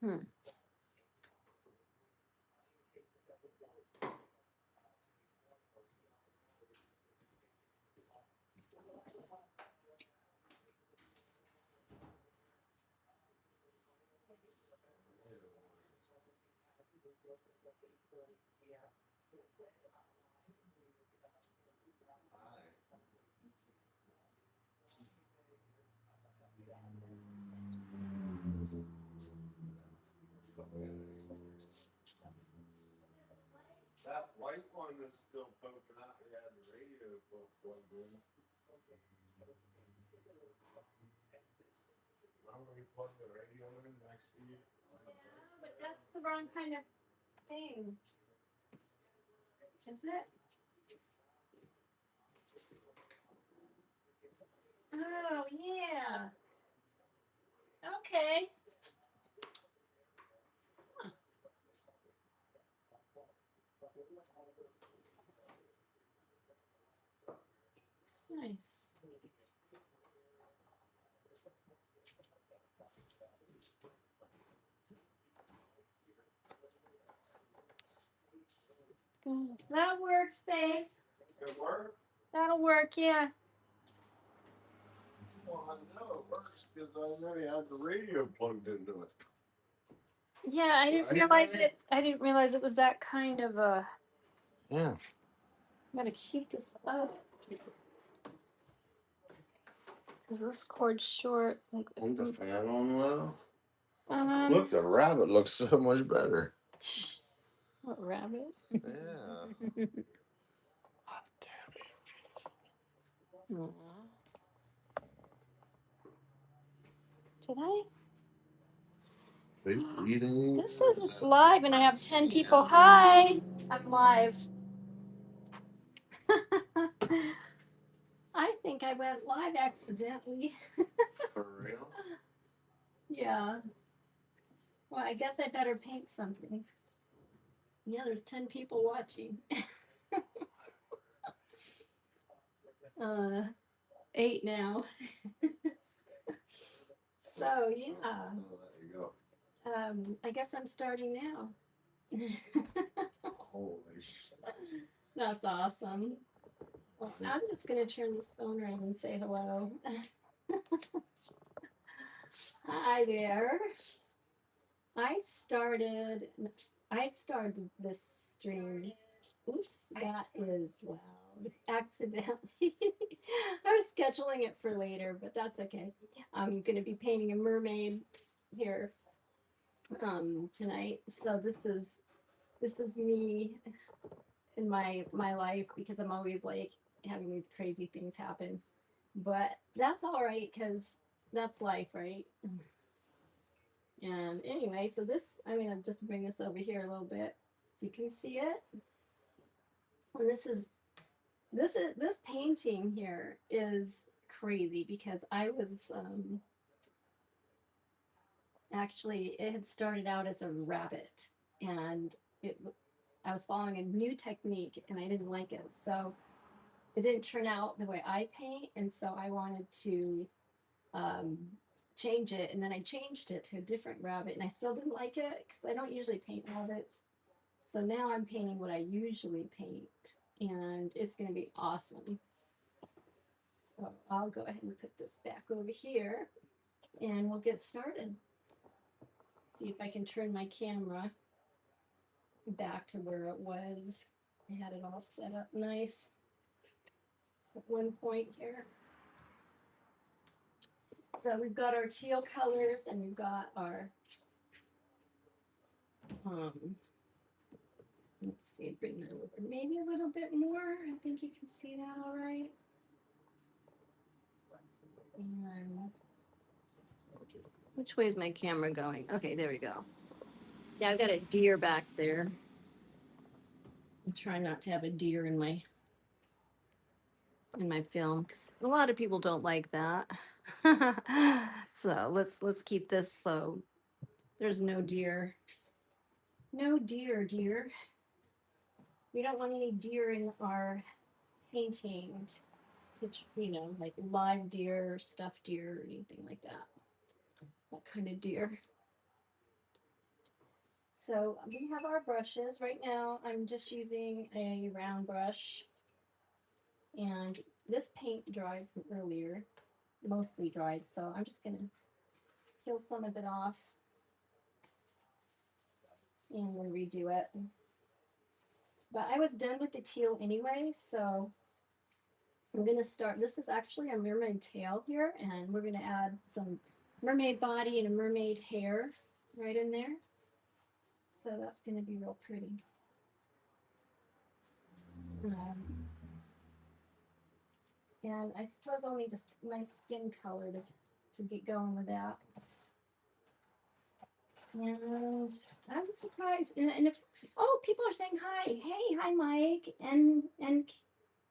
Hmm. That white one is still poking out. We had the radio plugged in. Remember we plugged the radio in next to you? But that's the wrong kind of thing. Is it? Oh, yeah. Okay. Huh. Nice. That works, babe. It worked? That'll work, yeah. Well, I know it works because I know you had the radio plugged into it. Yeah, I didn't realize it. I didn't realize it was that kind of a. Yeah. I'm gonna keep this up. Is this cord short? Like, Isn't the fan on low? um, Look, the rabbit looks so much better. what rabbit? Yeah. God damn. Aw. Did I? Are you eating? This says it's live and I have 10 people. Hi, I'm live. I think I went live accidentally. For real? Yeah. Well, I guess I better paint something. Yeah, there's 10 people watching. 8 now. So, yeah. Oh, there you go. I guess I'm starting now. Holy shit. That's awesome. Well, I'm just going to turn this phone around and say hello. Hi there. I started this stream. Oops, that is loud. Accidentally. I was scheduling it for later, but that's okay. I'm going to be painting a mermaid here tonight. So this is me in my life because I'm always like having these crazy things happen. But that's all right because that's life, right? And anyway, so this, I'm going to just bring this over here a little bit so you can see it. And this painting here is crazy because I was actually, it had started out as a rabbit and I was following a new technique and I didn't like it. So it didn't turn out the way I paint. And so I wanted to change it. And then I changed it to a different rabbit and I still didn't like it because I don't usually paint rabbits. So now I'm painting what I usually paint and it's going to be awesome. So I'll go ahead and put this back over here and we'll get started. See if I can turn my camera back to where it was. I had it all set up nice at one point here. So we've got our teal colors and we've got our let's see, bring that over maybe a little bit more. I think you can see that all right. And which way is my camera going? Okay, there we go. Yeah, I've got a deer back there. I'm trying not to have a deer in my in my film because a lot of people don't like that. So let's keep this so there's no deer. No deer, dear. We don't want any deer in our painting. Like live deer, stuffed deer, or anything like that. That kind of deer. So we have our brushes. Right now, I'm just using a round brush. And this paint dried from earlier, mostly dried. So I'm just going to peel some of it off and then redo it. But I was done with the teal anyway, so I'm going to start. This is actually a mermaid tail here, and we're going to add some mermaid body and a mermaid hair right in there. So that's going to be real pretty. And I suppose I'll need my skin color to get going with that. And I'm surprised. And if people are saying hi. Hey, hi, Mike. And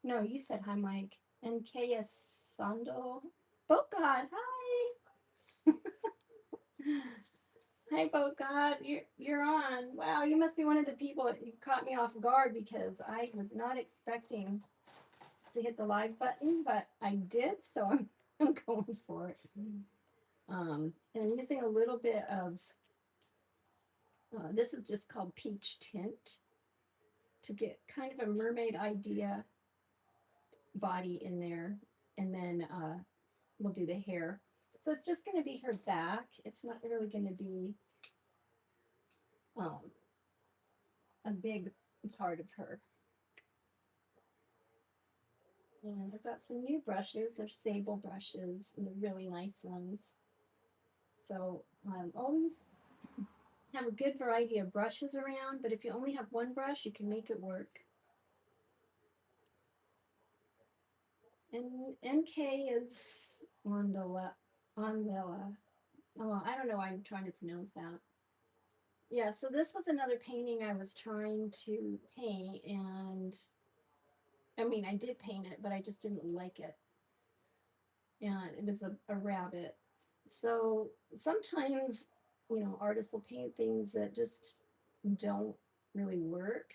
no, you said hi, Mike. And KS Sando. Boat God, hi. Hi, Boat God. You're on. Wow, you must be one of the people that caught me off guard because I was not expecting to hit the live button, but I did, so I'm going for it. And I'm using a little bit of this is just called peach tint to get kind of a mermaid idea body in there, and then we'll do the hair. So it's just going to be her back. It's not really going to be a big part of her. And I've got some new brushes. They're sable brushes, and they're really nice ones. So always have a good variety of brushes around, but if you only have one brush, you can make it work. And NK is on the oh, I don't know why I'm trying to pronounce that. Yeah, so this was another painting I was trying to paint, and I mean, I did paint it, but I just didn't like it. And it was a rabbit. So sometimes, artists will paint things that just don't really work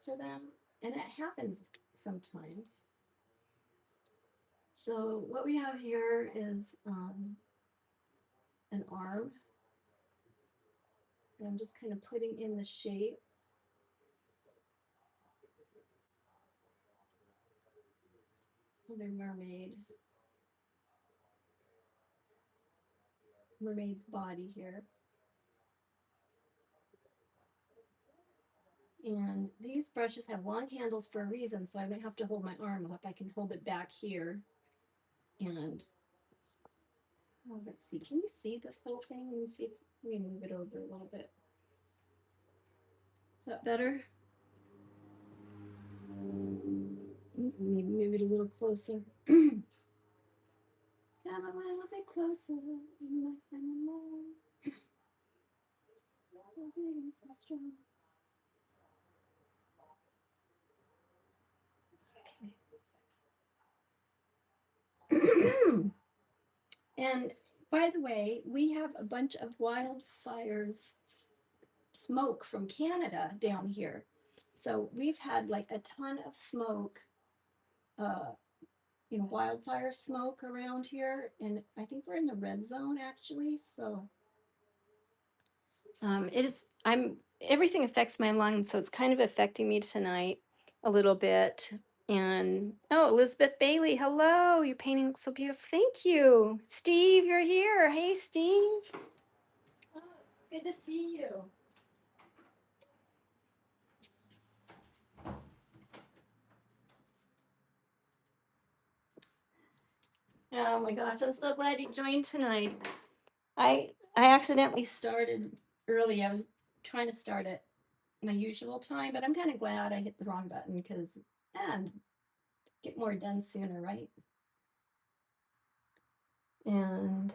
for them, and it happens sometimes. So what we have here is an arm. And I'm just kind of putting in the shape. Another mermaid's body here. And these brushes have long handles for a reason, so I don't have to hold my arm up. I can hold it back here. And let's see, can you see this whole thing? Let me see if we move it over a little bit. Is that better? Need to move it a little closer. Come a little bit closer. Okay. And by the way, we have a bunch of wildfires smoke from Canada down here. So we've had like a ton of smoke, wildfire smoke around here. And I think we're in the red zone actually. So everything affects my lungs. So it's kind of affecting me tonight a little bit. And Elizabeth Bailey, hello, your painting looks so beautiful. Thank you. Steve, you're here. Hey, Steve. Oh, good to see you. Oh my gosh, I'm so glad you joined tonight. I accidentally started early. I was trying to start at my usual time, but I'm kind of glad I hit the wrong button because get more done sooner, right? And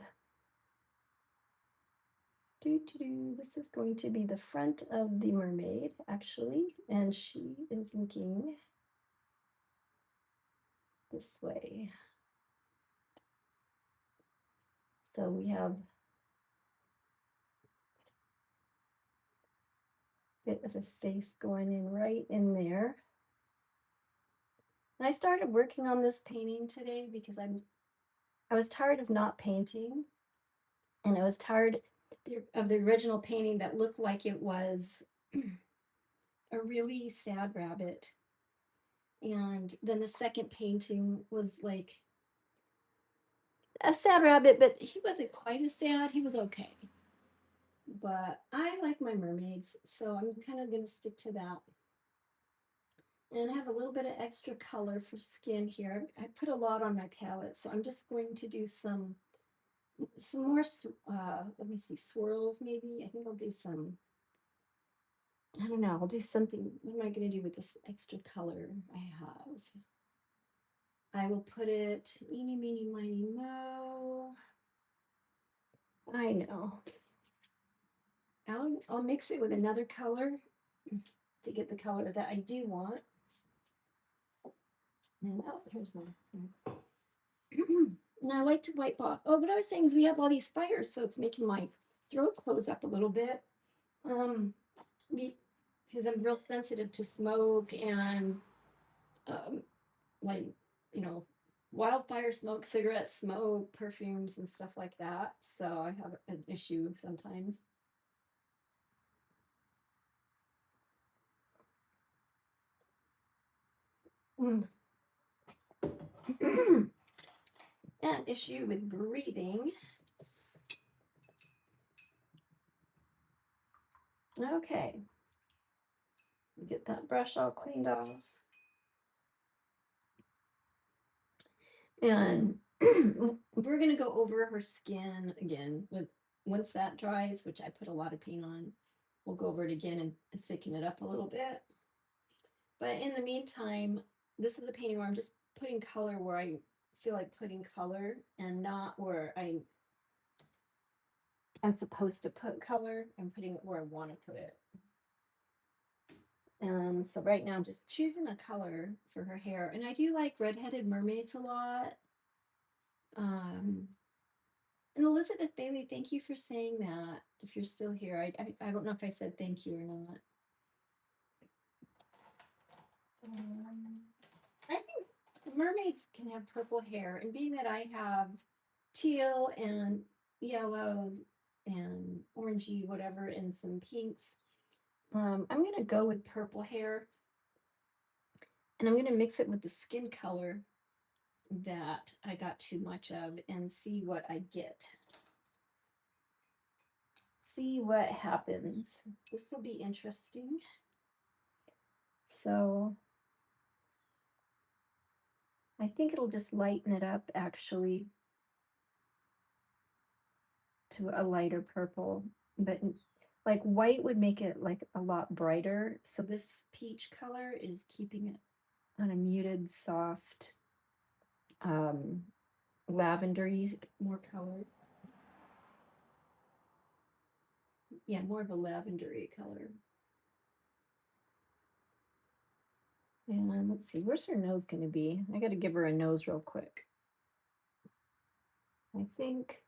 this is going to be the front of the mermaid, actually, and she is looking this way. So we have a bit of a face going in right in there. And I started working on this painting today because I was tired of not painting, and I was tired of the original painting that looked like it was a really sad rabbit. And then the second painting was like a sad rabbit, but he wasn't quite as sad. He was okay. But I like my mermaids, so I'm kind of going to stick to that. And I have a little bit of extra color for skin here. I put a lot on my palette, so I'm just going to do some more, let me see, swirls maybe. I think I'll do some, I don't know, I'll do something. What am I going to do with this extra color I have? I will put it, eeny, meeny, miny, mo. I know. I'll mix it with another color to get the color that I do want. And oh, here's one. Now I like to wipe off. Oh, what I was saying is we have all these fires, so it's making my throat close up a little bit. Because I'm real sensitive to smoke and like, you know, wildfire smoke, cigarette smoke, perfumes and stuff like that. So I have an issue sometimes. An issue with breathing. Okay. Get that brush all cleaned off. And we're going to go over her skin again with once that dries, which I put a lot of paint on. We'll go over it again and thicken it up a little bit. But in the meantime, this is a painting where I'm just putting color where I feel like putting color and not where I'm supposed to put color. I'm putting it where I want to put it. So right now I'm just choosing a color for her hair. And I do like redheaded mermaids a lot. And Elizabeth Bailey, thank you for saying that. If you're still here, I don't know if I said thank you or not. I think mermaids can have purple hair, and being that I have teal and yellows and orangey, whatever, and some pinks, I'm going to go with purple hair, and I'm going to mix it with the skin color that I got too much of and see what I get. See what happens. This will be interesting. So I think it'll just lighten it up actually to a lighter purple, but like white would make it like a lot brighter. So this peach color is keeping it on a muted, soft, lavendery more color. Yeah, more of a lavendery color. And let's see, where's her nose going to be? I got to give her a nose real quick. I think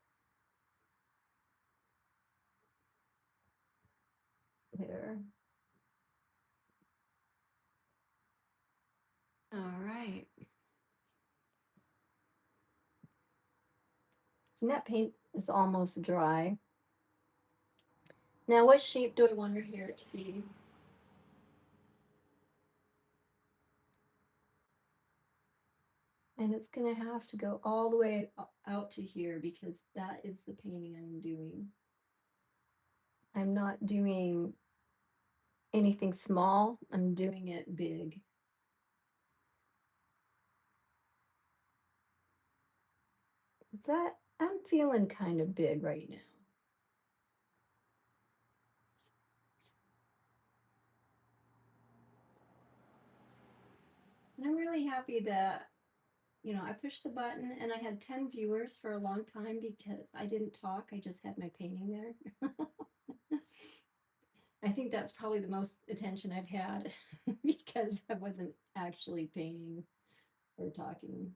there. All right. And that paint is almost dry. Now, what shape do I want her hair to be? And it's going to have to go all the way out to here because that is the painting I'm doing. I'm not doing anything small. I'm doing it big. Is that, I'm feeling kind of big right now. And I'm really happy that, you know, I pushed the button and I had 10 viewers for a long time because I didn't talk. I just had my painting there. I think that's probably the most attention I've had because I wasn't actually painting. or talking.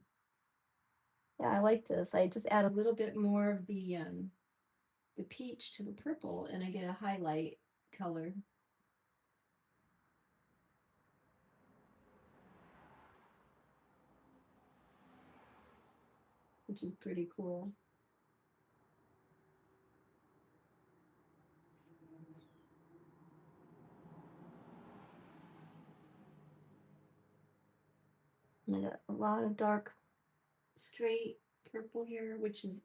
Yeah, I like this. I just add a little bit more of the peach to the purple, and I get a highlight color. Which is pretty cool. And I got a lot of dark, straight purple here, which is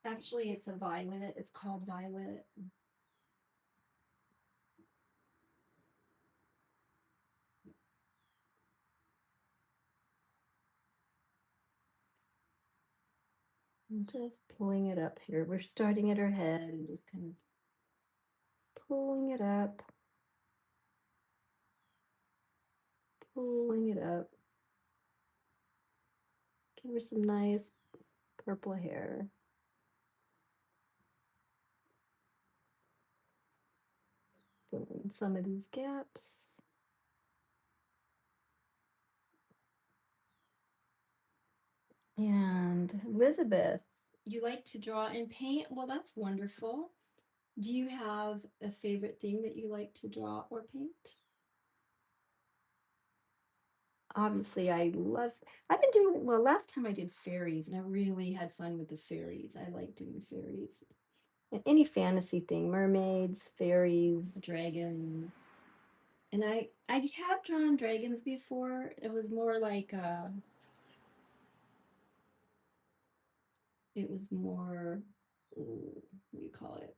actually, it's a violet. It's called violet. I'm just pulling it up here. We're starting at her head and just kind of pulling it up, pulling it up. Give her some nice purple hair. Fill in some of these gaps. And Elizabeth, you like to draw and paint? Well, that's wonderful. Do you have a favorite thing that you like to draw or paint? Obviously, I've been doing, well, last time I did fairies and I really had fun with the fairies. I like doing the fairies. And any fantasy thing, mermaids, fairies, dragons. And I have drawn dragons before. It was more like it was more, what do you call it?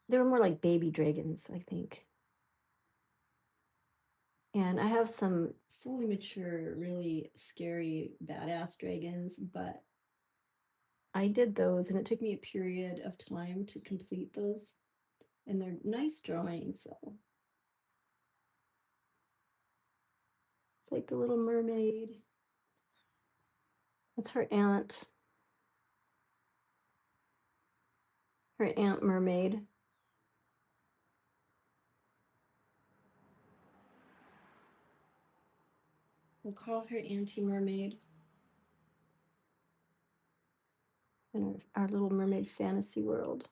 They were more like baby dragons, I think. And I have some fully mature, really scary, badass dragons, but I did those and it took me a period of time to complete those. And they're nice drawings, though. It's like the little mermaid. That's her aunt. Her aunt mermaid. We'll call her Auntie Mermaid. In our little mermaid fantasy world.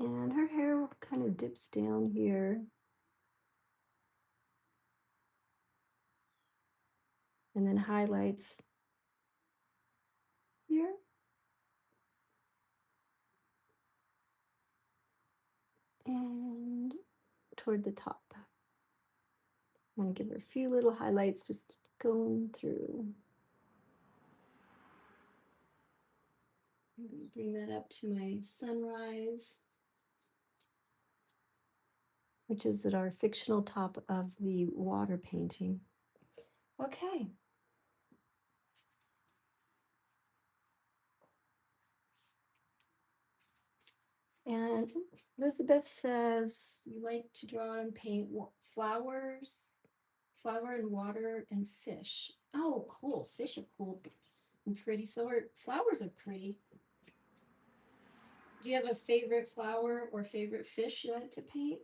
And her hair kind of dips down here. And then highlights here. And toward the top. I'm going to give her a few little highlights just going through. I'm going to bring that up to my sunrise, which is at our fictional top of the water painting. Okay. And Elizabeth says you like to draw and paint flowers, flower and water and fish. Oh, cool. Fish are cool and pretty. So are flowers are pretty. Do you have a favorite flower or favorite fish you like to paint?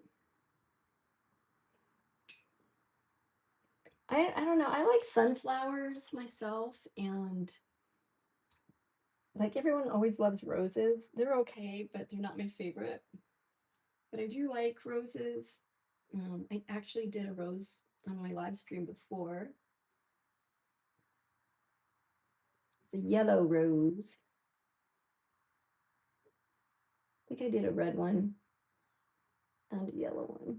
I don't know. I like sunflowers myself, and like everyone always loves roses. They're okay, but they're not my favorite. But I do like roses. I actually did a rose on my live stream before. It's a yellow rose. I think I did a red one and a yellow one.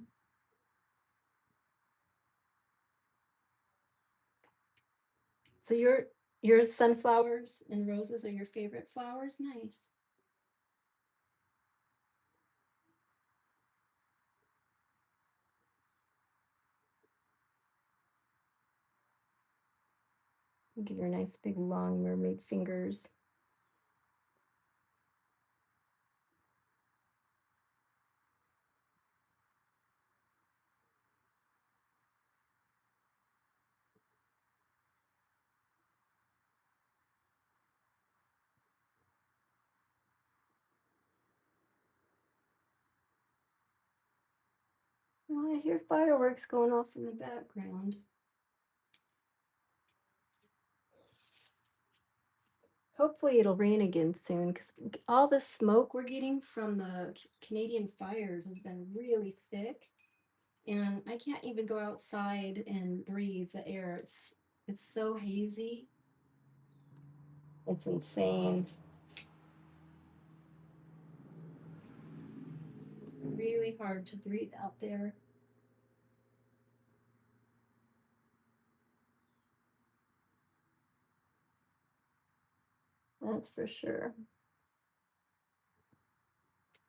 So your sunflowers and roses are your favorite flowers? Nice. Give her nice big long mermaid fingers. My hear fireworks going off in the background. Hopefully it'll rain again soon because all the smoke we're getting from the Canadian fires has been really thick. And I can't even go outside and breathe the air. It's so hazy. It's insane. Really hard to breathe out there. That's for sure.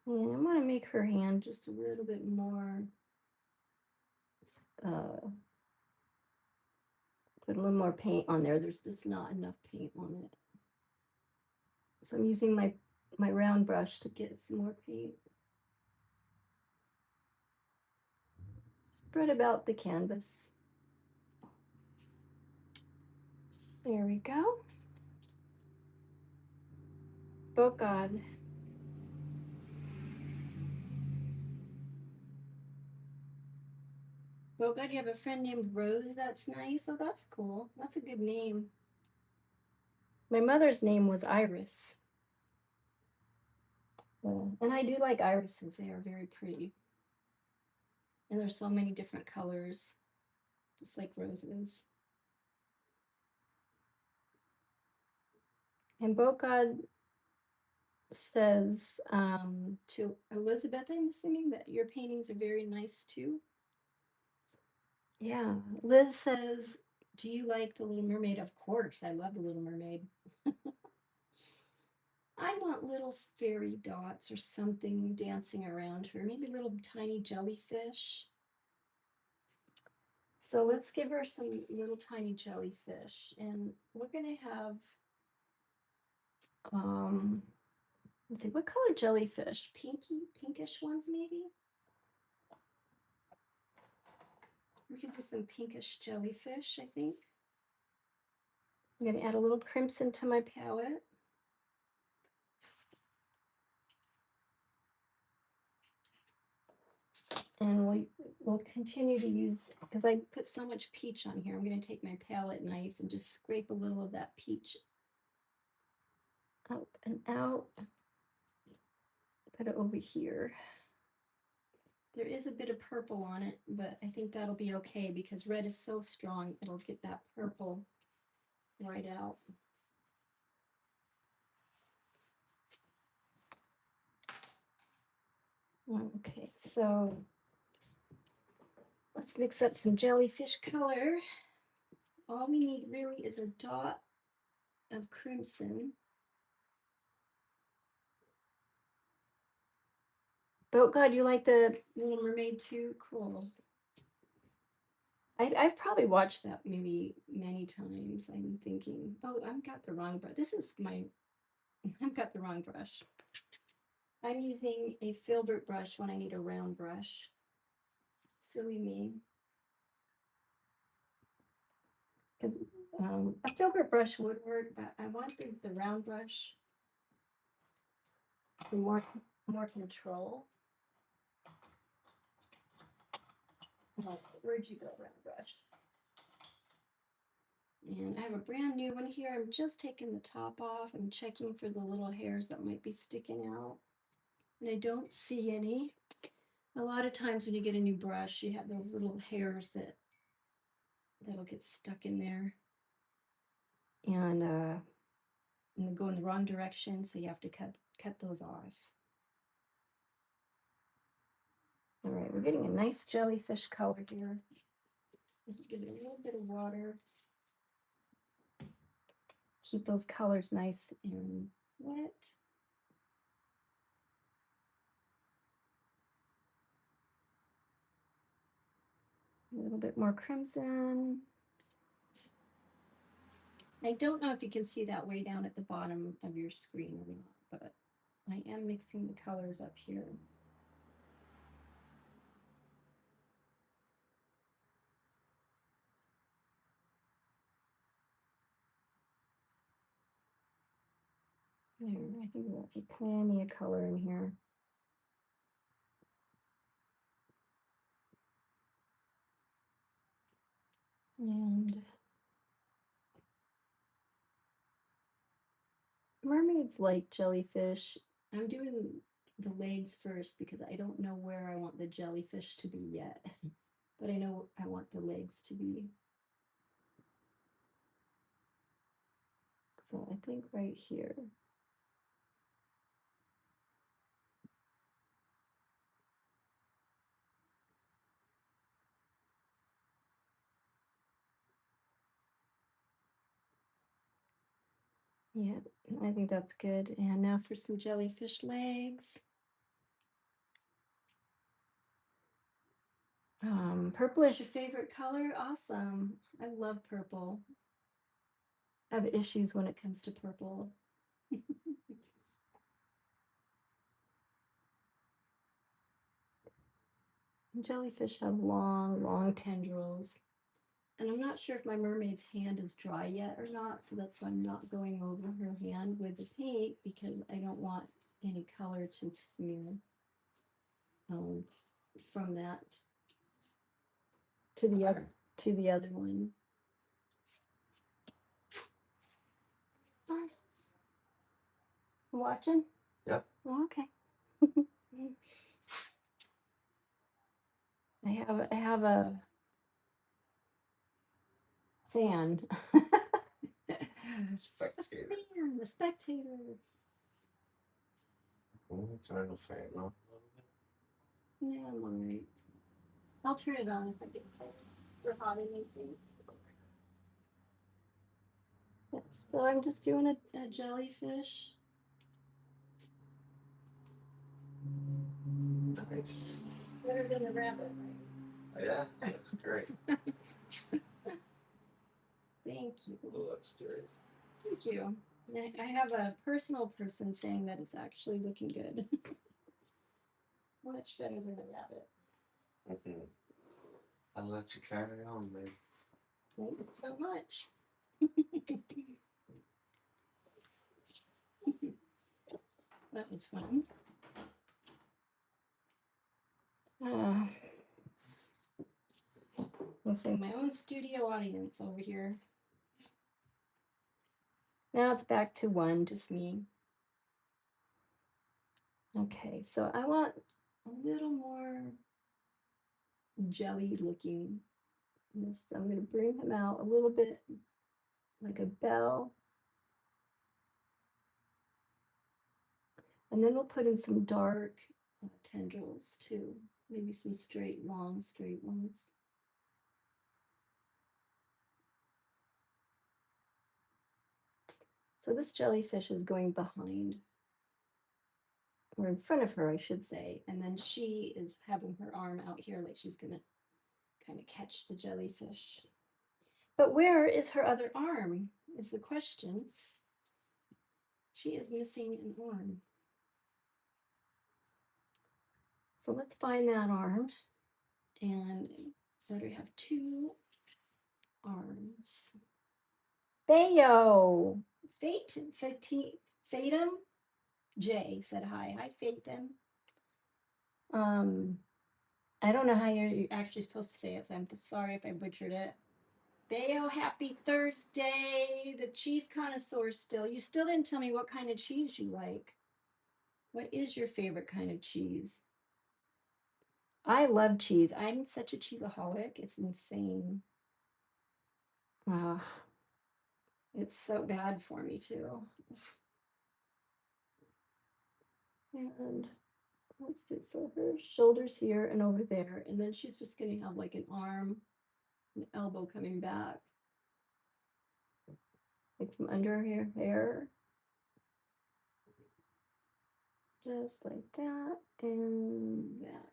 And I'm gonna make her hand just a little bit more, put a little more paint on there. There's just not enough paint on it. So I'm using my round brush to get some more paint. Spread about the canvas. There we go. Oh God. Oh God, you have a friend named Rose. That's nice. Oh, that's cool. That's a good name. My mother's name was Iris. And I do like irises. They are very pretty. And there's so many different colors, just like roses. And Bokad says to Elizabeth, I'm assuming that your paintings are very nice too. Yeah. Liz says, do you like The Little Mermaid? Of course. I love The Little Mermaid. I want little fairy dots or something dancing around her. Maybe little tiny jellyfish. So let's give her some little tiny jellyfish. And we're going to have, let's see, what color jellyfish? Pinkish ones maybe? We can do some pinkish jellyfish, I think. I'm going to add a little crimson to my palette. And we'll continue to use, because I put so much peach on here, I'm going to take my palette knife and just scrape a little of that peach up and out. Put it over here. There is a bit of purple on it, but I think that'll be okay because red is so strong, it'll get that purple right out. Okay, so let's mix up some jellyfish color. All we need really is a dot of crimson. Oh God, you like the Little Mermaid too? Cool. I've probably watched that movie many times. I'm thinking, oh, I've got the wrong brush. I've got the wrong brush. I'm using a filbert brush when I need a round brush. Silly me. Because a filbert brush would work, but I want the round brush for more control. Oh, where'd you go, round brush? And I have a brand new one here. I'm just taking the top off. I'm checking for the little hairs that might be sticking out. And I don't see any. A lot of times when you get a new brush, you have those little hairs that'll get stuck in there. And they go in the wrong direction, so you have to cut those off. All right, we're getting a nice jellyfish color here. Just give it a little bit of water. Keep those colors nice and wet. A little bit more crimson. I don't know if you can see that way down at the bottom of your screen or not, but I am mixing the colors up here. There, I think there'll be plenty of color in here. And mermaids like jellyfish. I'm doing the legs first because I don't know where I want the jellyfish to be yet. But I know I want the legs to be. So I think right here. Yeah, I think that's good. And now for some jellyfish legs. Purple is your favorite color? Awesome. I love purple. I have issues when it comes to purple. Jellyfish have long, long tendrils. And I'm not sure if my mermaid's hand is dry yet or not, so that's why I'm not going over her hand with the paint because I don't want any color to smear from that to the other one. Nice. Watching? Yep. Oh, okay. I have a fan. Spectator. Fan, a spectator. Turn the fan on. Yeah, I'm all right. I'll turn it on if I get cold or hot anything. Yeah, so I'm just doing a jellyfish. Nice. Better than a rabbit, right? Yeah, that's great. Thank you. Oh, that's great. Thank you. I have a personal person saying that it's actually looking good. Much better than a rabbit. Mm-hmm. I'll let you carry on, man. Thanks so much. That was fun. I'll say my own studio audience over here. Now it's back to one, just me. Okay, so I want a little more jelly looking. So I'm going to bring him out a little bit like a bell. And then we'll put in some dark tendrils too. Maybe some straight, long, straight ones. So this jellyfish is going behind, or in front of her, I should say. And then she is having her arm out here like she's going to kind of catch the jellyfish. But where is her other arm is the question. She is missing an arm. So let's find that arm. And better have two arms. Bayo! Fatum? Jay said hi. Hi, Fatum. I don't know how you're actually supposed to say it, so I'm sorry if I butchered it. Bayo, happy Thursday. The cheese connoisseur still. You still didn't tell me what kind of cheese you like. What is your favorite kind of cheese? I love cheese. I'm such a cheeseaholic. It's insane. It's so bad for me too. And let's see, so her shoulders here and over there, and then she's just gonna have like an arm, an elbow coming back, like from under her hair. Just like that and that.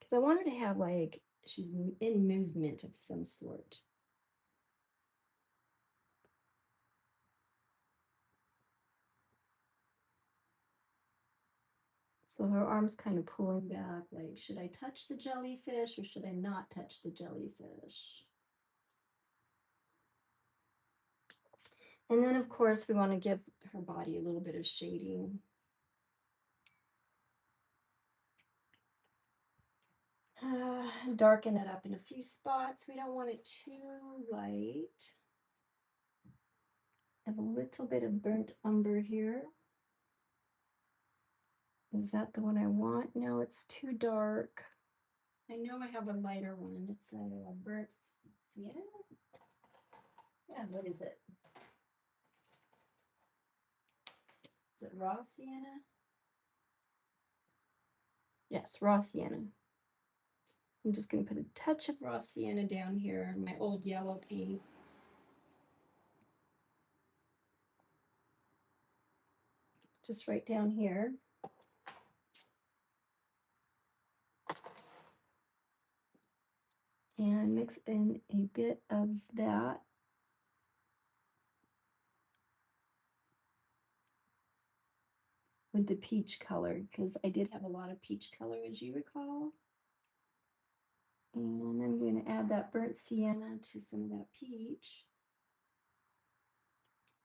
Because I want her to have like, she's in movement of some sort. So her arm's kind of pulling back, like, should I touch the jellyfish or should I not touch the jellyfish? And then, of course, we want to give her body a little bit of shading. Darken it up in a few spots. We don't want it too light. I have a little bit of burnt umber here. Is that the one I want? No, it's too dark. I know I have a lighter one. It's a burnt sienna. Yeah, what is it? Is it raw sienna? Yes, raw sienna. I'm just going to put a touch of raw sienna down here, my old yellow paint. Just right down here. And mix in a bit of that. With the peach color, because I did have a lot of peach color, as you recall. And I'm going to add that burnt sienna to some of that peach.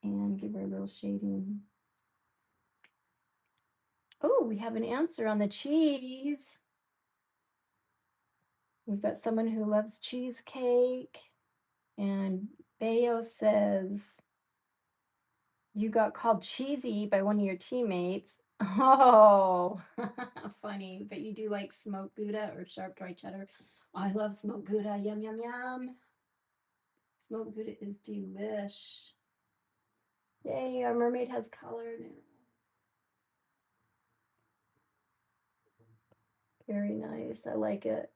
And give her a little shading. Oh, we have an answer on the cheese. We've got someone who loves cheesecake. And Bayo says, you got called cheesy by one of your teammates. Oh, funny. But you do like smoked Gouda or sharp dry cheddar. I love smoked Gouda. Yum, yum, yum. Smoked Gouda is delish. Yay, our mermaid has color now. Very nice. I like it.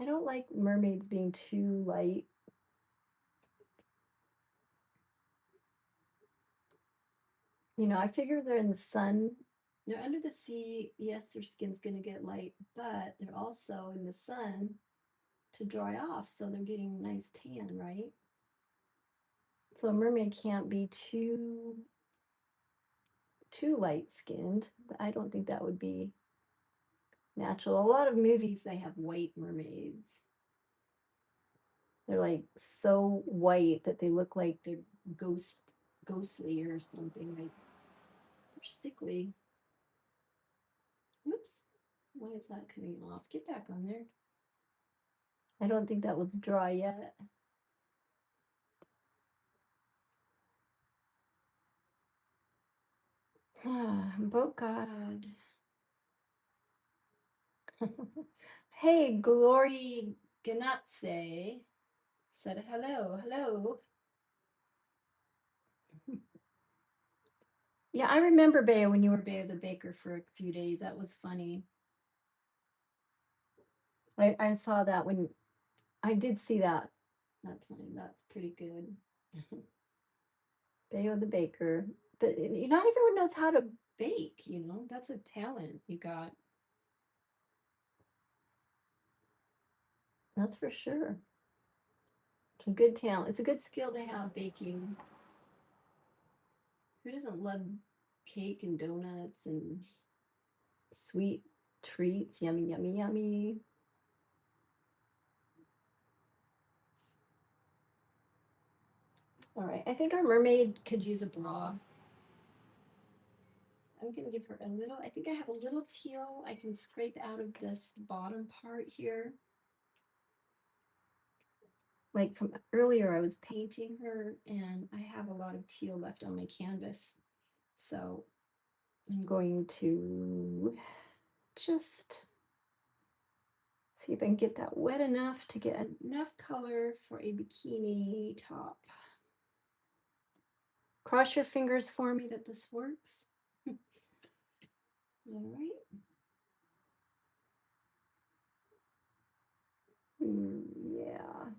I don't like mermaids being too light. You know, I figure they're in the sun. They're under the sea. Yes, their skin's going to get light, but they're also in the sun to dry off, so they're getting a nice tan, right? So a mermaid can't be too light skinned. I don't think that would be natural. A lot of movies they have white mermaids. They're like so white that they look like they're ghostly or something. Like they're sickly. Oops. Why is that coming off? Get back on there. I don't think that was dry yet. Boat God. Hey, Glory Ganatse said hello, hello. Yeah, I remember Bayo when you were Bayo the Baker for a few days. That was funny. I saw that when I did see that time. That's pretty good. Bayo the Baker. But not everyone knows how to bake, you know. That's a talent you got. That's for sure. It's a good talent. It's a good skill to have, baking. Who doesn't love cake and donuts and sweet treats? Yummy, yummy, yummy. All right, I think our mermaid could use a bra. I'm going to give her a little, I think I have a little teal I can scrape out of this bottom part here. Like from earlier, I was painting her and I have a lot of teal left on my canvas. So I'm going to just see if I can get that wet enough to get enough color for a bikini top. Cross your fingers for me that this works. All right. Yeah.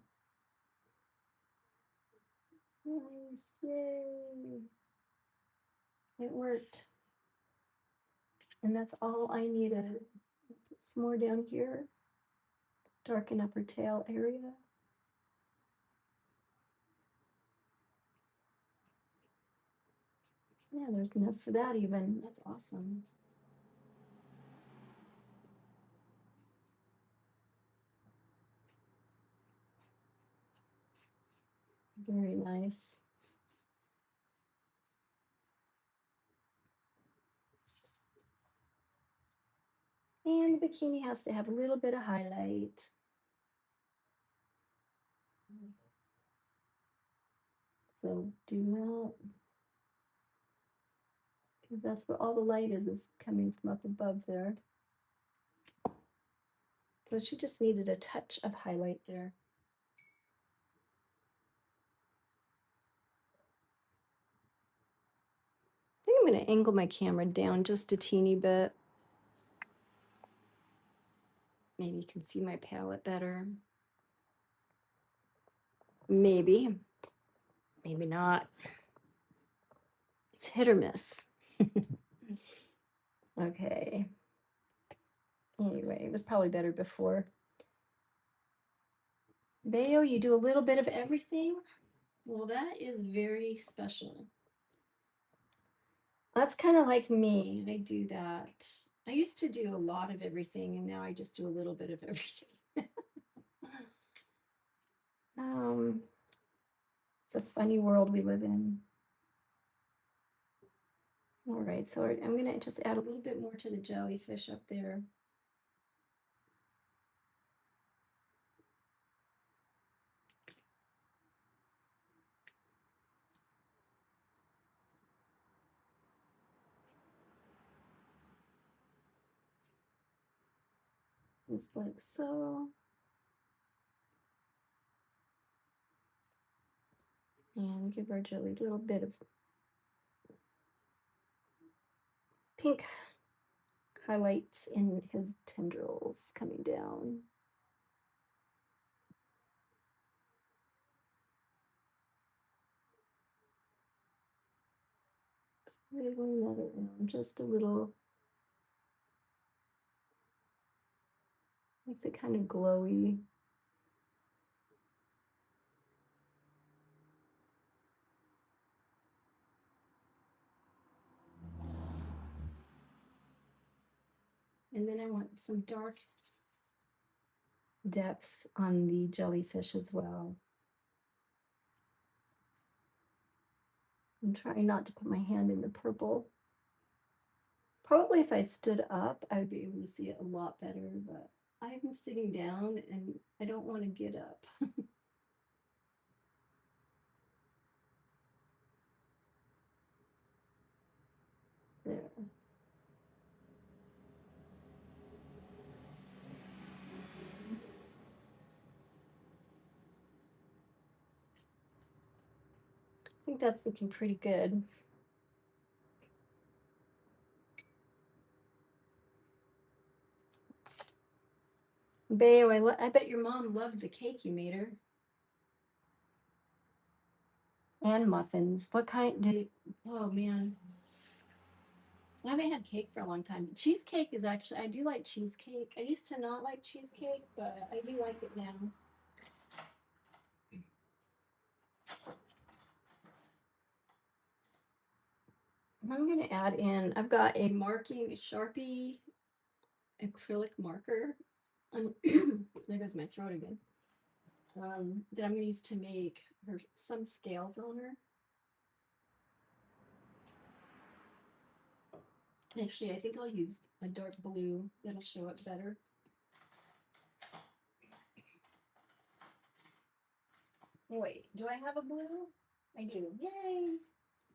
Nice. Yay. It worked. And that's all I needed. Put some more down here. Darken up her tail area. Yeah, there's enough for that even. That's awesome. Very nice. And the bikini has to have a little bit of highlight. So do that. Because that's where all the light is coming from up above there. So she just needed a touch of highlight there. I think I'm going to angle my camera down just a teeny bit. Maybe you can see my palette better. Maybe. Maybe not. It's hit or miss. Okay. Anyway, it was probably better before. Bayo, you do a little bit of everything? Well, that is very special. That's kind of like me. I do that. I used to do a lot of everything, and now I just do a little bit of everything. It's a funny world we live in. All right, so I'm going to just add a little bit more to the jellyfish up there. Just like so. And give our jelly a little bit of pink highlights in his tendrils coming down. Wiggling that around just a little. Makes it kind of glowy. And then I want some dark depth on the jellyfish as well. I'm trying not to put my hand in the purple. Probably if I stood up, I would be able to see it a lot better, but I'm sitting down and I don't want to get up. There. I think that's looking pretty good. Bayo, I bet your mom loved the cake you made her. And muffins. What kind did, oh man. I haven't had cake for a long time. Cheesecake is actually, I do like cheesecake. I used to not like cheesecake, but I do like it now. I'm going to add in, I've got a marking Sharpie acrylic marker. There goes my throat again. That I'm going to use to make some scales on her. Actually, I think I'll use a dark blue. That'll show up better. Wait, do I have a blue? I do. Yay!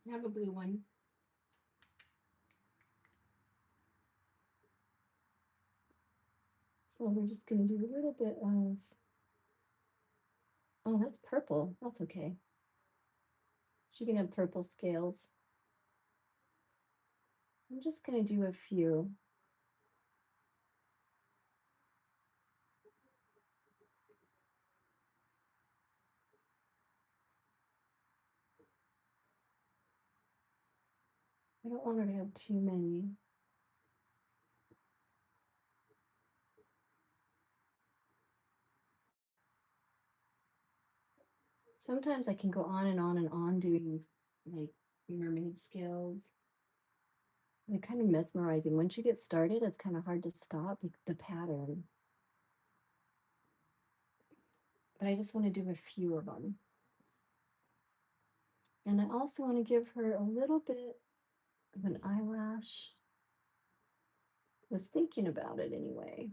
I have a blue one. So we're just going to do a little bit of, oh, that's purple. That's okay. She can have purple scales. I'm just going to do a few. I don't want her to have too many. Sometimes I can go on and on and on doing like mermaid scales. They're kind of mesmerizing. Once you get started, it's kind of hard to stop the pattern. But I just want to do a few of them. And I also want to give her a little bit of an eyelash. Was thinking about it anyway.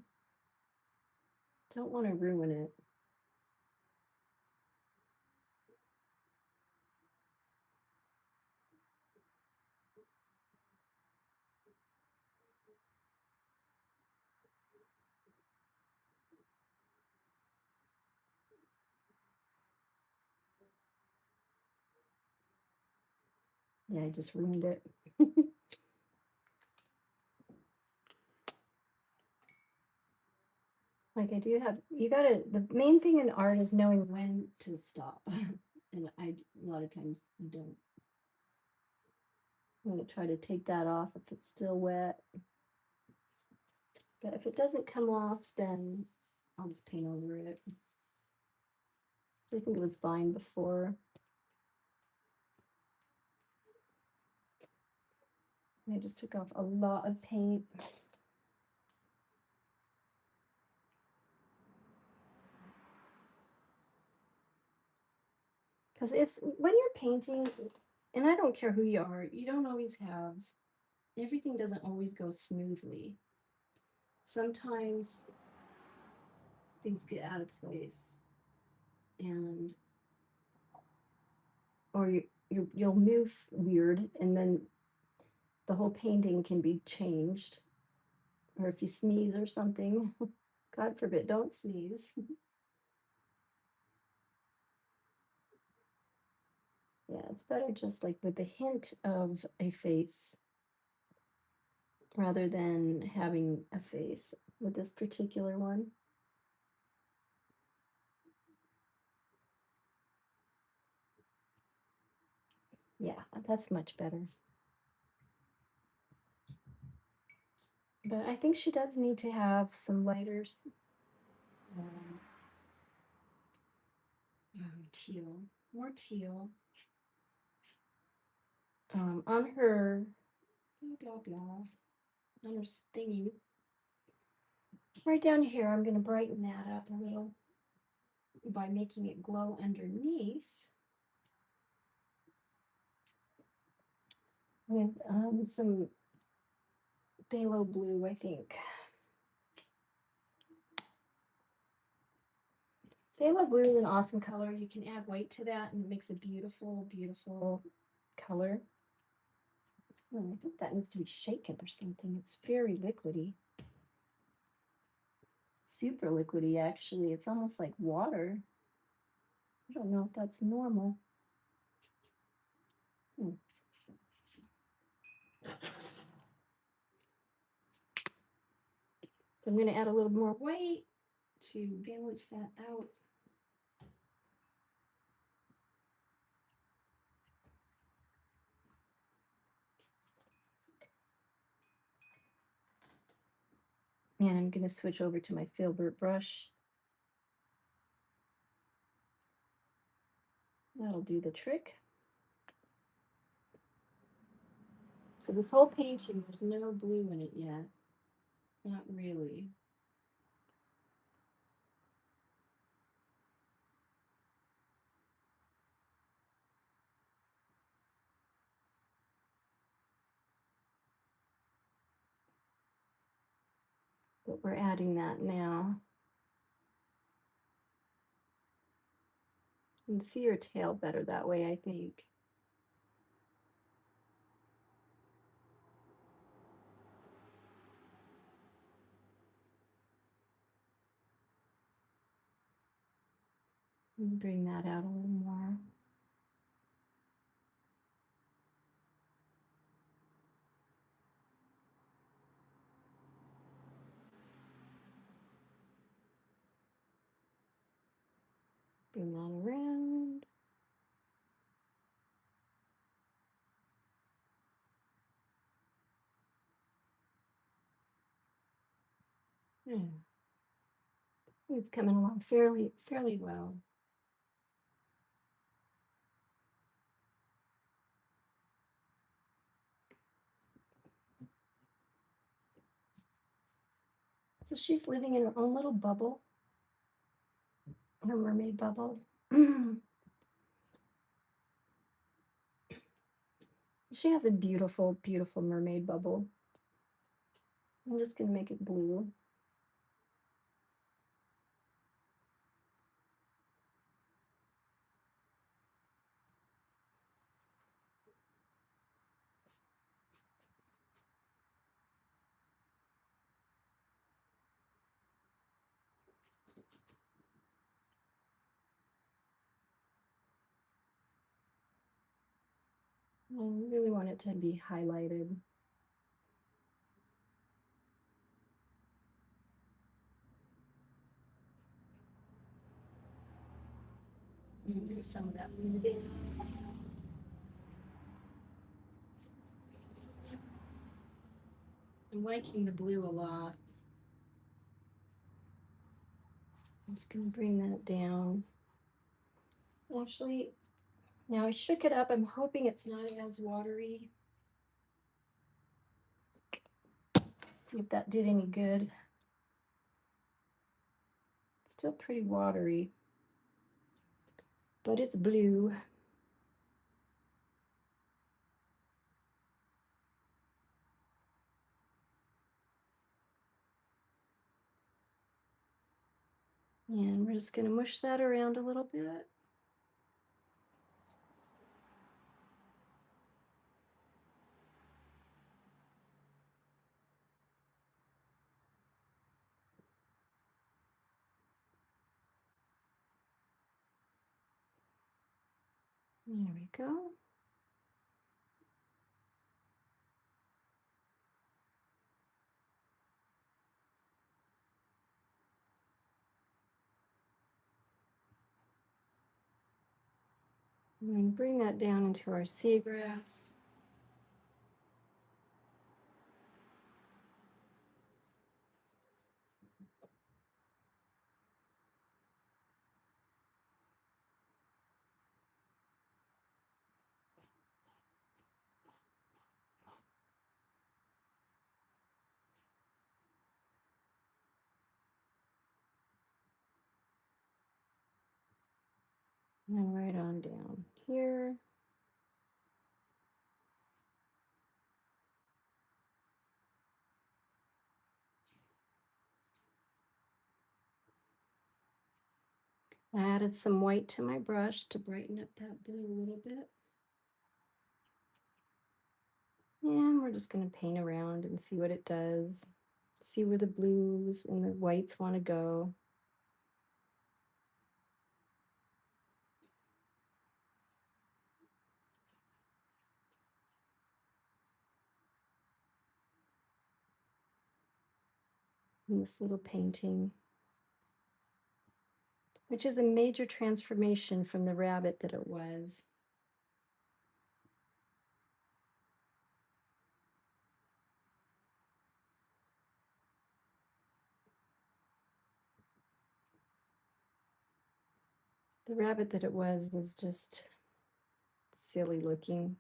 Don't want to ruin it. Yeah, I just ruined it. Like I do have, you gotta, the main thing in art is knowing when to stop. And a lot of times you don't. I'm gonna try to take that off if it's still wet. But if it doesn't come off, then I'll just paint over it. So I think it was fine before. I just took off a lot of paint. Because it's when you're painting, and I don't care who you are, you don't always have, everything doesn't always go smoothly. Sometimes things get out of place and or you'll move weird and then the whole painting can be changed. Or if you sneeze or something, God forbid, don't sneeze. Yeah, it's better just like with a hint of a face rather than having a face with this particular one. Yeah, that's much better. But I think she does need to have some lighters. Teal, more teal. On her, blah, blah, blah, on her thingy. Right down here, I'm going to brighten that up a little by making it glow underneath with some phthalo blue, I think. Phthalo blue is an awesome color. You can add white to that and it makes a beautiful, beautiful color. I think that needs to be shaken or something. It's very liquidy. Super liquidy, actually. It's almost like water. I don't know if that's normal. So I'm going to add a little more white to balance that out. And I'm going to switch over to my filbert brush. That'll do the trick. So this whole painting, there's no blue in it yet. Not really. But we're adding that now. You can see your tail better that way, I think. Bring that out a little more. Bring that around. Yeah. It's coming along fairly well. So she's living in her own little bubble, her mermaid bubble. She has a beautiful, beautiful mermaid bubble. I'm just going to make it blue. I really want it to be highlighted. Do some of that moving. I'm liking the blue a lot. I'm just going to bring that down. Actually, now I shook it up. I'm hoping it's not as watery. See if that did any good. It's still pretty watery, but it's blue. And we're just going to mush that around a little bit. There we go. I'm going to bring that down into our seagrass. And right on down here. I added some white to my brush to brighten up that blue a little bit. And we're just going to paint around and see what it does. See where the blues and the whites want to go. In this little painting, which is a major transformation from the rabbit that it was. The rabbit that it was just silly looking.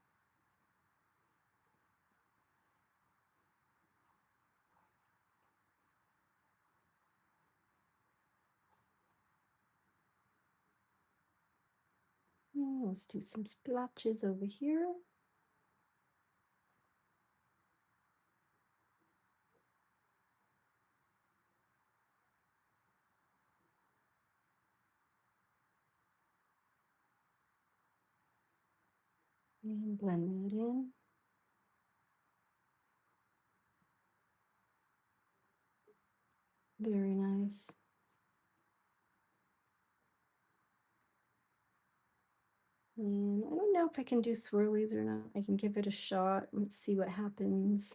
Let's do some splotches over here. And blend that in. Very nice. And I don't know if I can do swirlies or not. I can give it a shot. Let's see what happens.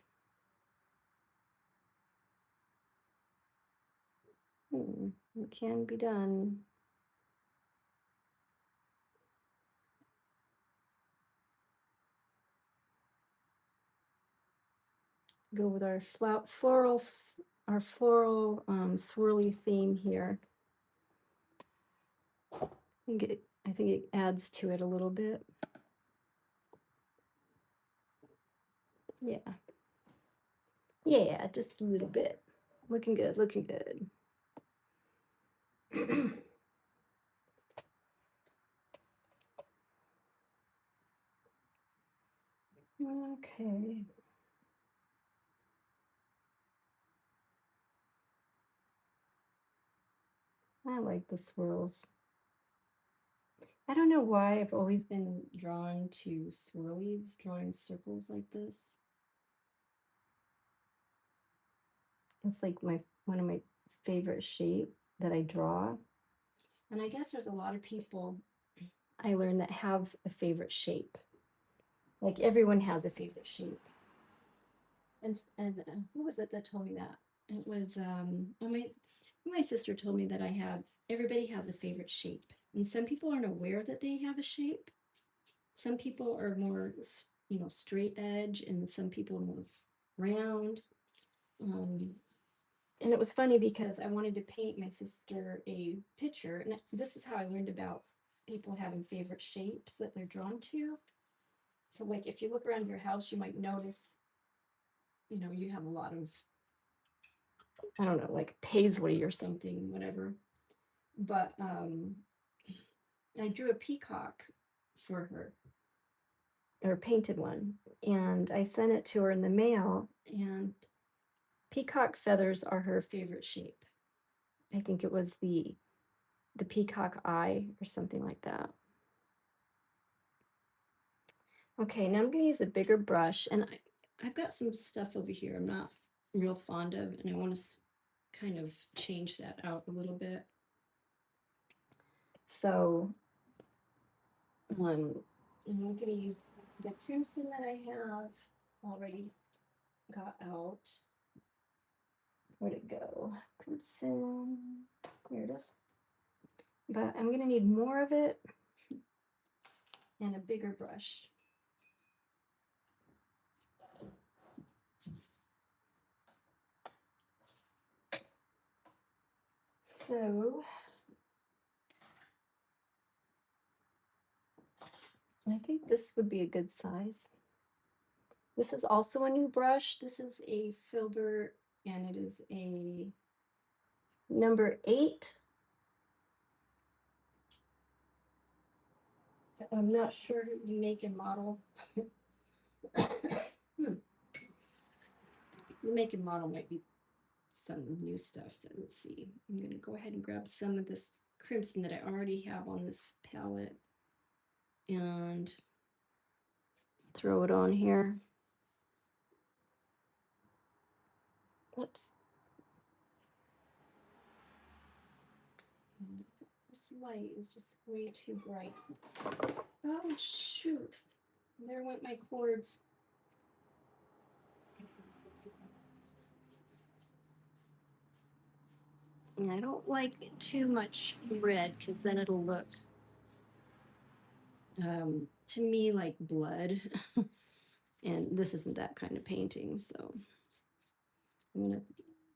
It can be done. Go with our floral swirly theme here. I think it adds to it a little bit. Yeah. Yeah, just a little bit. Looking good, looking good. Okay. I like the swirls. I don't know why I've always been drawn to swirlies, drawing circles like this. It's like one of my favorite shape that I draw. And I guess there's a lot of people I learned that have a favorite shape. Like everyone has a favorite shape. And who was it that told me that? It was my sister told me that everybody has a favorite shape, and some people aren't aware that they have a shape. Some people are more straight edge, and some people are more round. And it was funny because I wanted to paint my sister a picture, and this is how I learned about people having favorite shapes that they're drawn to. So like if you look around your house, you might notice, you have a lot of, I don't know, like paisley or something, whatever. But I drew a peacock for her, or painted one, and I sent it to her in the mail, and peacock feathers are her favorite shape. I think it was the peacock eye or something like that. Okay, now I'm going to use a bigger brush, and I've got some stuff over here I'm not real fond of, and I want to kind of change that out a little bit. So I'm going to use the crimson that I have already got out. Where'd it go? Crimson. Here it is. But I'm going to need more of it and a bigger brush. So I think this would be a good size. This is also a new brush. This is a Filbert, and it is a number 8. I'm not sure the make and model. The make and model might be some new stuff, but let's see. I'm going to go ahead and grab some of this crimson that I already have on this palette and throw it on here. Oops. This light is just way too bright. Oh, shoot. There went my cords. I don't like too much red because then it'll look to me like blood. And this isn't that kind of painting, so I'm going to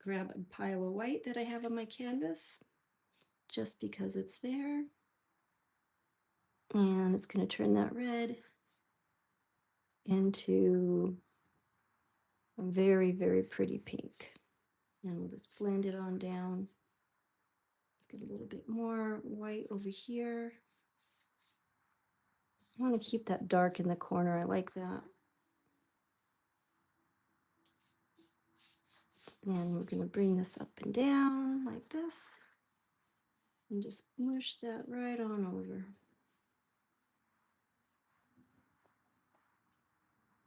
grab a pile of white that I have on my canvas just because it's there. And it's going to turn that red into a very, very pretty pink. And we'll just blend it on down. Let's get a little bit more white over here. I want to keep that dark in the corner. I like that. And we're going to bring this up and down like this. And just mush that right on over.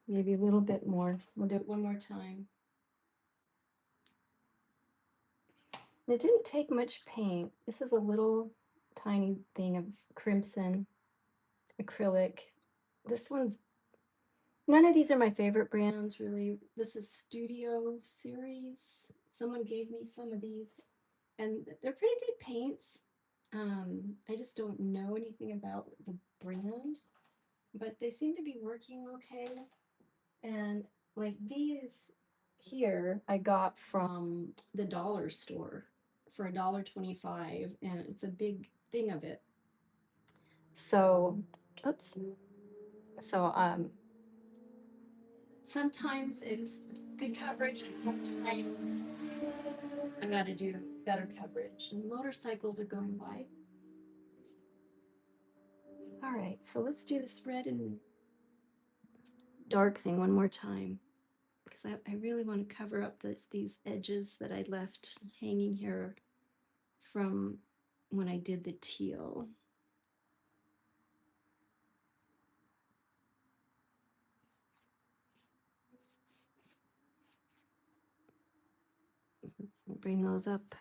Maybe a little bit more. We'll do it one more time. And it didn't take much paint. This is a little tiny thing of crimson acrylic. This one's, none of these are my favorite brands, really. This is Studio Series. Someone gave me some of these, and they're pretty good paints. I just don't know anything about the brand, but they seem to be working okay. And like these here, I got from the dollar store for $1.25, and it's a big thing of it. So, oops. So, sometimes it's good coverage, and sometimes I gotta do better coverage. And motorcycles are going by. All right, so let's do this red and dark thing one more time, because I really want to cover up these edges that I left hanging here from when I did the teal. We'll bring those up.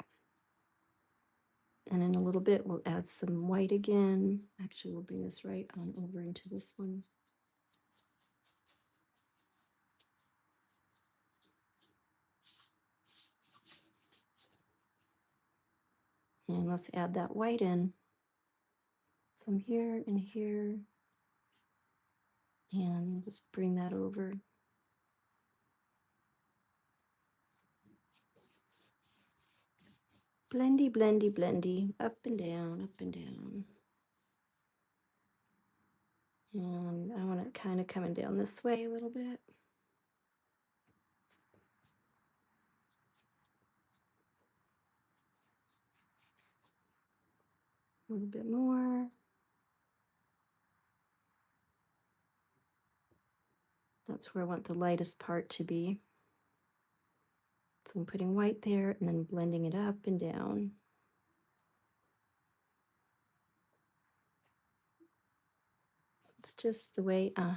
And in a little bit, we'll add some white again. Actually, we'll bring this right on over into this one. And let's add that white in. Some here and here. And just bring that over. Blendy, blendy, blendy. Up and down, up and down. And I want it kind of coming down this way a little bit. A little bit more. That's where I want the lightest part to be. So I'm putting white there and then blending it up and down. It's just the way, I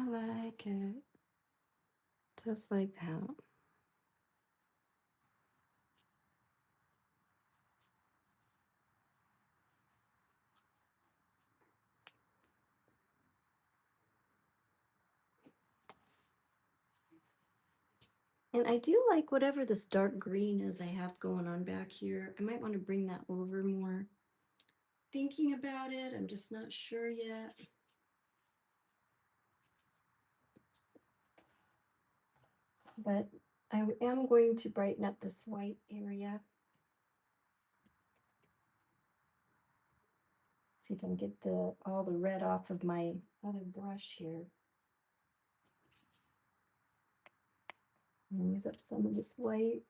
like it. Just like that. And I do like whatever this dark green is I have going on back here. I might want to bring that over more. Thinking about it, I'm just not sure yet. But I am going to brighten up this white area. See if I can get all the red off of my other brush here. And use up some of this white.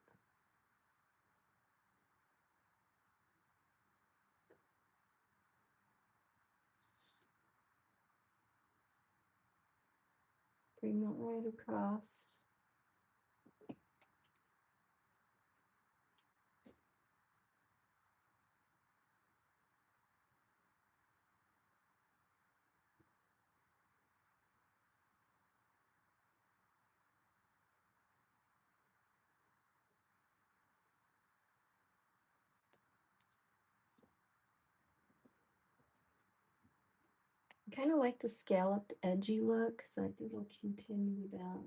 Bring that right across. I kind of like the scalloped edgy look, so I think I'll continue with that.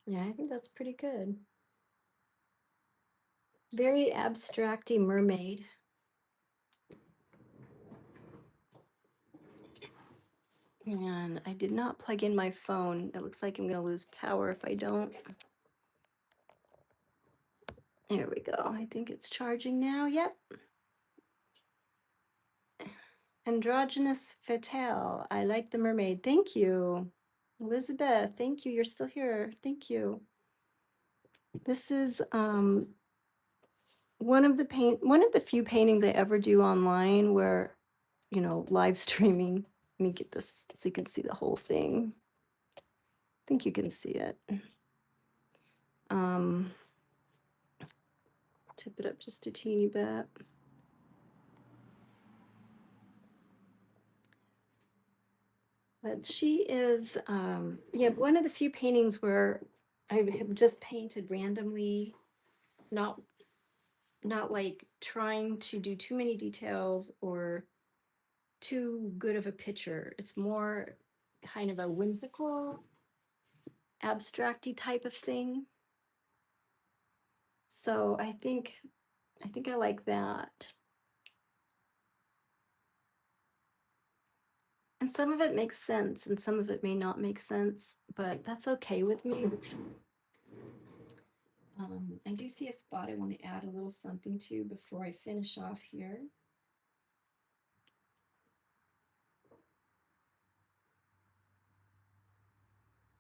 Yeah, I think that's pretty good. Very abstracty mermaid. And I did not plug in my phone. It looks like I'm going to lose power if I don't. There we go. I think it's charging now. Yep. Androgynous Fatale. I like the mermaid. Thank you. Elizabeth, thank you. You're still here. Thank you. This is one of the few paintings I ever do online where, live streaming. Let me get this so you can see the whole thing. I think you can see it. Tip it up just a teeny bit. But she is, one of the few paintings where I have just painted randomly, not like trying to do too many details or too good of a picture. It's more kind of a whimsical, abstracty type of thing. So I think I like that. And some of it makes sense and some of it may not make sense, but that's okay with me. I do see a spot I want to add a little something to before I finish off here.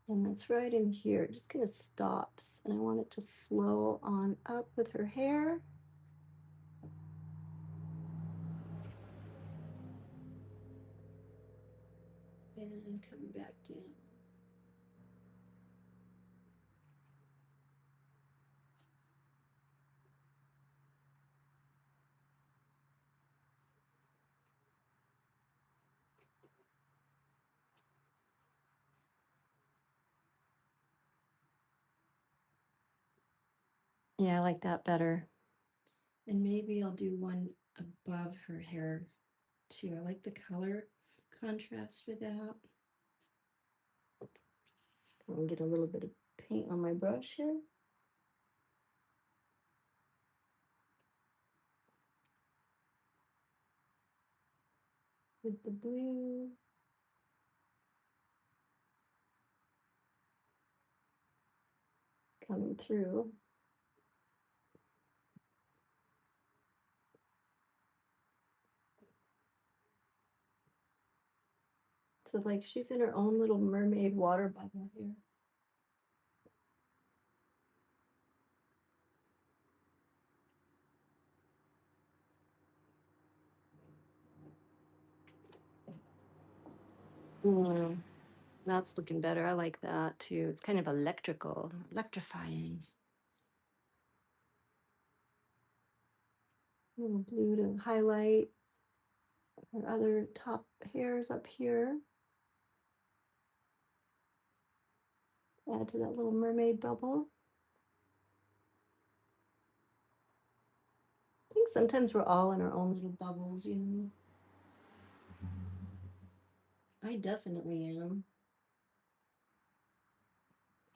And that's right in here. It just kind of stops and I want it to flow on up with her hair. and come back down. Yeah, I like that better. And maybe I'll do one above her hair too. I like the color contrast with that. I'll get a little bit of paint on my brush here. With the blue. Coming through. So like she's in her own little mermaid water bubble here. That's looking better. I like that too. It's kind of electrifying. A little blue to highlight her other top hairs up here. Add to that little mermaid bubble. I think sometimes we're all in our own little bubbles, you know. I definitely am.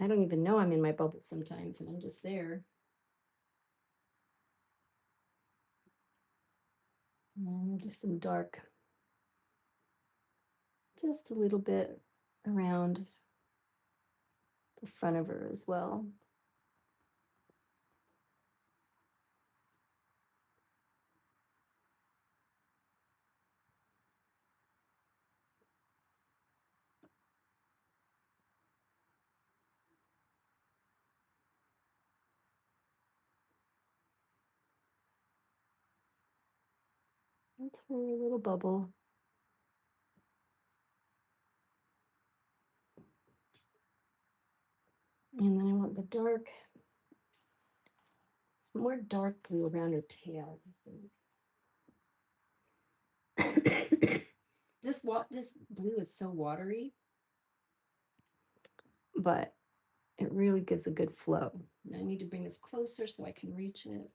I don't even know I'm in my bubble sometimes, and I'm just there. And just some dark, just a little bit around the front of her as well. That's her little bubble. And then I want the dark, it's more dark blue around her tail. This blue is so watery, but it really gives a good flow. Now I need to bring this closer so I can reach it.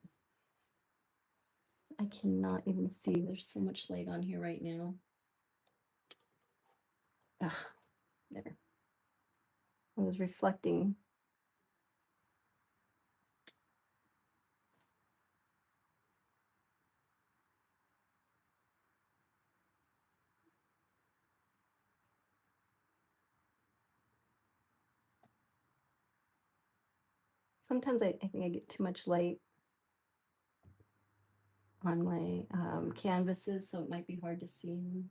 I cannot even see. There's so much light on here right now. Ugh, there. I was reflecting. Sometimes I think I get too much light on my canvases, so it might be hard to see.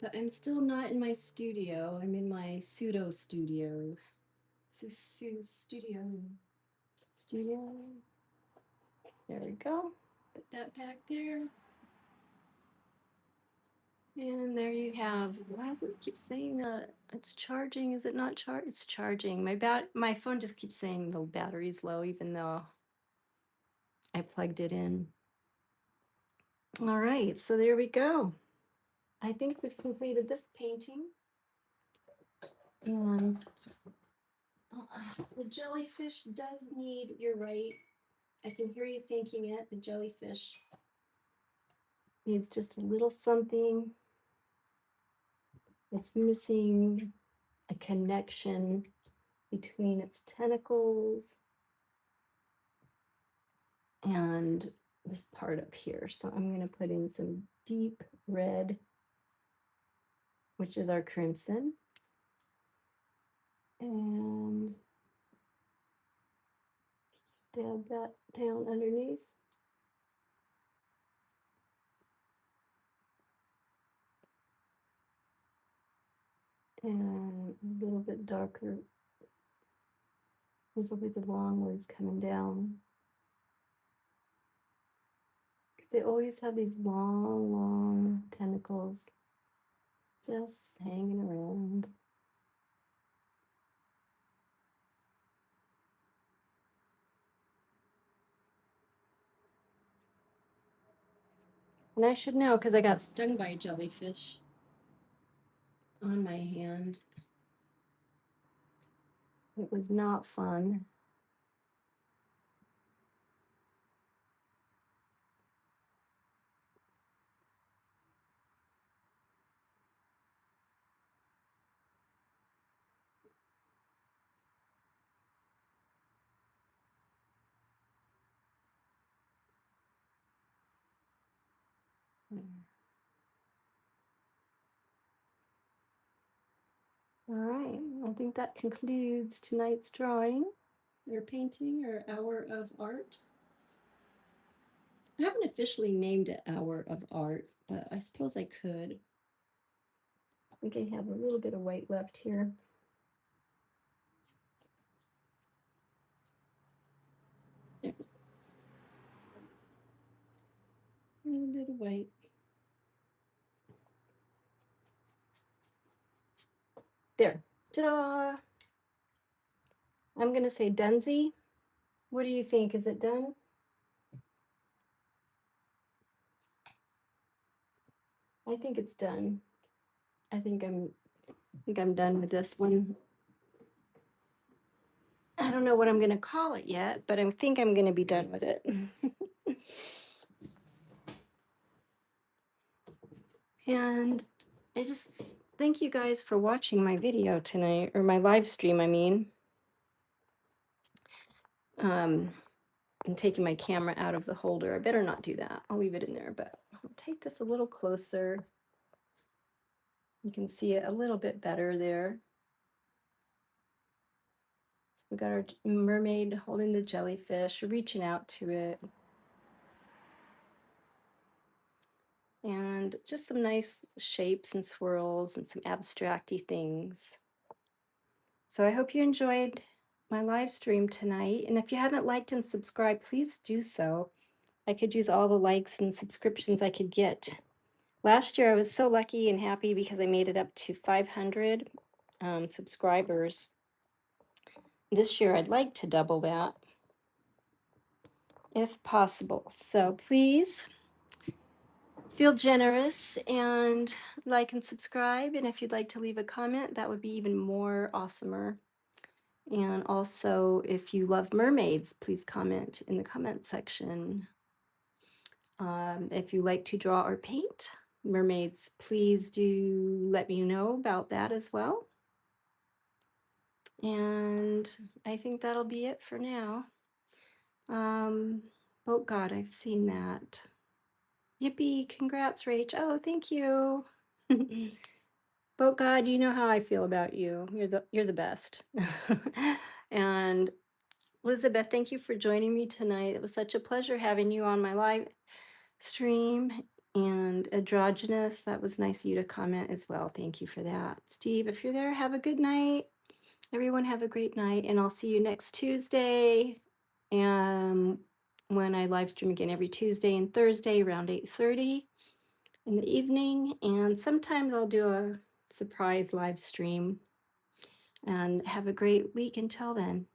But I'm still not in my studio. I'm in my pseudo studio. Studio. There we go. Put that back there. And there you have. Why does it keep saying that it's charging? Is it not charged? It's charging. My phone just keeps saying the battery's low, even though I plugged it in. All right, so there we go. I think we've completed this painting. And the jellyfish does need, you're right. I can hear you thinking it. The jellyfish needs just a little something. It's missing a connection between its tentacles and this part up here. So I'm going to put in some deep red, which is our crimson. And just dab that down underneath. And a little bit darker. These will be the long ones coming down. Because They always have these long, long tentacles just hanging around. And I should know because I got stung by a jellyfish on my hand. It was not fun. All right, I think that concludes tonight's drawing or painting or hour of art. I haven't officially named it Hour of Art, but I suppose I could. I think I have a little bit of white left here. There. A little bit of white. There. Ta-da! I'm going to say Dunsey. What do you think? Is it done? I think it's done. I think I'm done with this one. I don't know what I'm going to call it yet, but I think I'm going to be done with it. And I just thank you guys for watching my video tonight, or my live stream, I mean. I'm taking my camera out of the holder. I better not do that. I'll leave it in there, but I'll take this a little closer. You can see it a little bit better there. So we got our mermaid holding the jellyfish, reaching out to it. And just some nice shapes and swirls and some abstracty things. So I hope you enjoyed my live stream tonight. And if you haven't liked and subscribed, please do so. I could use all the likes and subscriptions I could get. Last year I was so lucky and happy because I made it up to 500 subscribers. This year I'd like to double that if possible. So please feel generous and like and subscribe. And if you'd like to leave a comment, that would be even more awesomer. And also, if you love mermaids, please comment in the comment section. If you like to draw or paint mermaids, please do let me know about that as well. And I think that'll be it for now. Oh God, I've seen that. Yippee, congrats, Rach. Oh, thank you. Boat God, you know how I feel about you. You're the best. And Elizabeth, thank you for joining me tonight. It was such a pleasure having you on my live stream. And Androgynous, that was nice of you to comment as well. Thank you for that. Steve, if you're there, have a good night. Everyone have a great night, and I'll see you next Tuesday. And when I live stream again every Tuesday and Thursday around 8:30 in the evening. And sometimes I'll do a surprise live stream. And have a great week until then.